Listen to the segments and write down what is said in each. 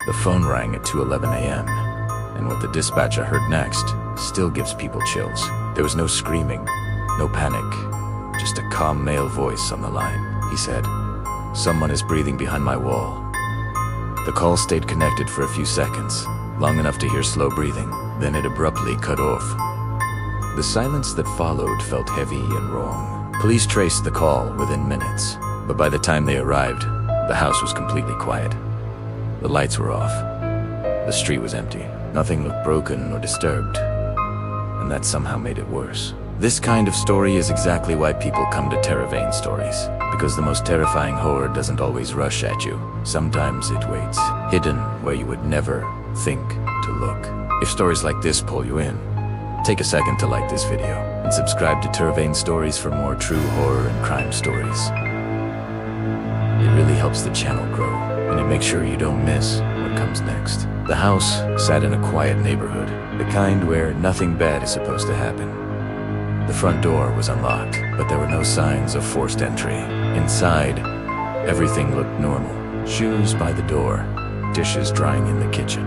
The phone rang at 2:11 a.m., and what the dispatcher heard next still gives people chills. There was no screaming, no panic, just a calm male voice on the line. He said, "Someone is breathing behind my wall." The call stayed connected for a few seconds, long enough to hear slow breathing, then it abruptly cut off. The silence that followed felt heavy and wrong. Police traced the call within minutes, but by the time they arrived, the house was completely quiet. The lights were off. The street was empty. Nothing looked broken or disturbed, and that somehow made it worse. This kind of story is exactly why people come to TerrorVane Stories, because the most terrifying horror doesn't always rush at you. Sometimes it waits, hidden where you would never think to look. If stories like this pull you in, take a second to like this video and subscribe to TerrorVane Stories for more true horror and crime stories. It really helps the channel grow, and it makes sure you don't miss what comes next. The house sat in a quiet neighborhood, the kind where nothing bad is supposed to happen. The front door was unlocked, but there were no signs of forced entry. Inside, everything looked normal. Shoes by the door, dishes drying in the kitchen.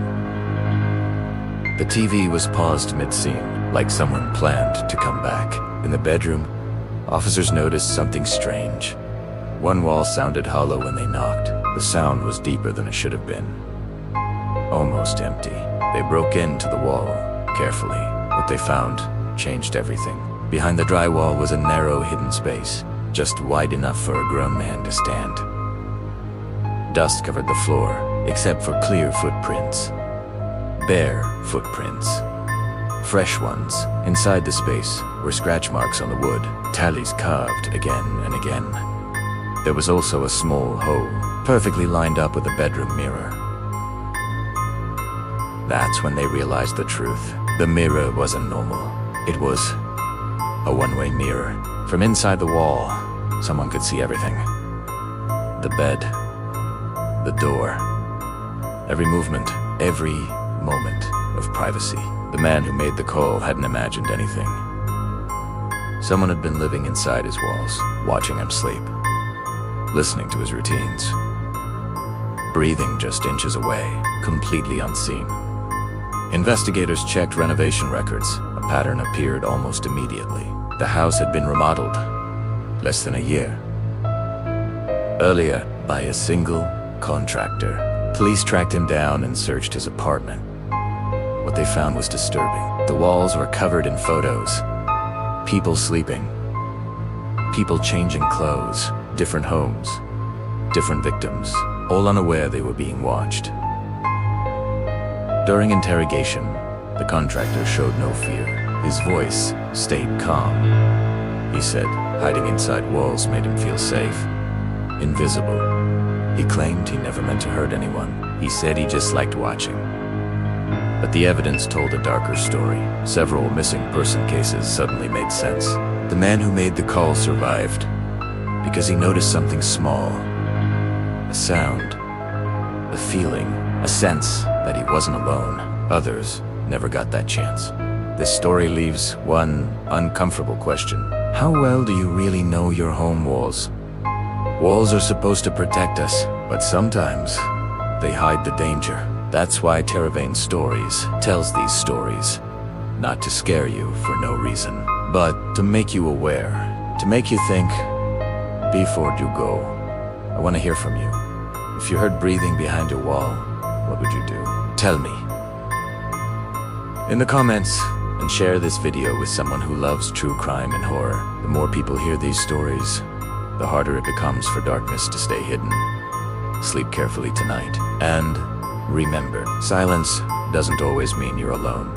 The TV was paused mid-scene, like someone planned to come back. In the bedroom, officers noticed something strange. One wall sounded hollow when they knocked. The sound was deeper than it should have been. Almost empty. They broke into the wall, carefully. What they found changed everything. Behind the drywall was a narrow hidden space, just wide enough for a grown man to stand. Dust covered the floor, except for clear footprints. Bare footprints. Fresh ones. Inside the space were scratch marks on the wood, tallies carved again and again. There was also a small hole, perfectly lined up with a bedroom mirror. That's when they realized the truth. The mirror wasn't normal. It was a one-way mirror. From inside the wall, someone could see everything. The bed, the door, every movement, every moment of privacy. The man who made the call hadn't imagined anything. Someone had been living inside his walls, watching him sleep, listening to his routines, breathing just inches away, completely unseen. Investigators checked renovation records. A pattern appeared almost immediately. The house had been remodeled less than a year earlier by a single contractor. Police tracked him down and searched his apartment. What they found was disturbing. The walls were covered in photos. People sleeping. People changing clothes. Different homes. Different victims. All unaware they were being watched. During interrogation, the contractor showed no fear. His voice stayed calm. He said hiding inside walls made him feel safe, invisible. He claimed he never meant to hurt anyone. He said he just liked watching. But the evidence told a darker story. Several missing person cases suddenly made sense. The man who made the call survived because he noticed something small. A sound, a feeling, a sense that he wasn't alone. Others never got that chance. This story leaves one uncomfortable question. How well do you really know your home walls? Walls are supposed to protect us, but sometimes they hide the danger. That's why TerrorVane Stories tells these stories. Not to scare you for no reason, but to make you aware, to make you think before you go. I want to hear from you. If you heard breathing behind your wall, what would you do? Tell me in the comments, and share this video with someone who loves true crime and horror. The more people hear these stories, the harder it becomes for darkness to stay hidden. Sleep carefully tonight, and remember, silence doesn't always mean you're alone.